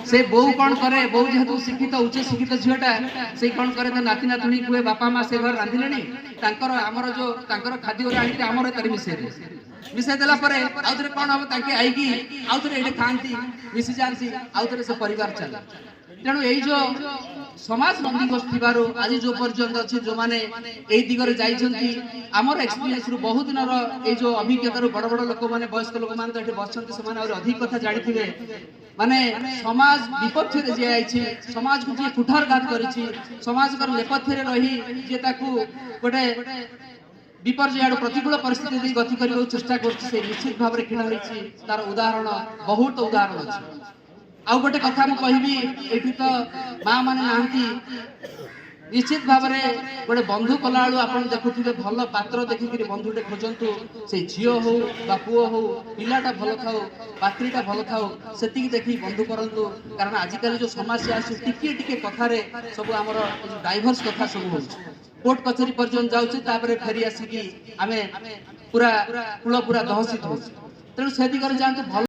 से बो कौन करे बो जेहेतु शिक्षित उच्च शिक्षित झीटा से कौन करे तो नाती नातुणी कुए बापा माँ से घर रांधिले आमर जो खाद्य आनिक आमर तार मिसाई देला आउ थे कौन हम ताकि आईकी आउ थे ये खाती मिसी जाती आउ थे से परिवार चले तेणु यही जो समाज बंदी गोष्ठी आज जो पर्यटन अच्छे जो मैंने यही दिगरे जाइछंती आमर एक्सपीरियंस रु बहुत दिन ये जो अभिज्ञता बड़ बड़ लोक मैंने वयस्क लोक मैंने तो ये बसंती से अधिक कथा जानी माने समाज विपक्ष रे जे आइछि समाज को जे कुठारघात करिछि समाज कर नेपथ्य रे रही जे ताकू गोटे विपर्य आड़ प्रतिकूल परिस्थिति दे गति करबा चेष्टा करछि से निश्चित भाव रे खिड़ा होइछि तार उदाहरण बहुत उदाहरण अछि आउ गोटे कथा मु कहबी एठी तो मां माने नांती निश्चित भाव में गोटे बंधु कला आप देखुए भल पात्र देखिक बंधुटे खोजतु से झील हो पुओ हो पिलाटा भल थाओ पात्रीटा भल थाओ से देखिए बंधु करूँ कारण आजिकल जो समस्या टिके टिके कथार सब आम डाइभर्स कथा सब हो कोर्ट कचेरी पर्यटन जाऊे फेरी आसिकी आम पूरा कूल पूरा दहसित हो तेणु से दिगरे जातु भल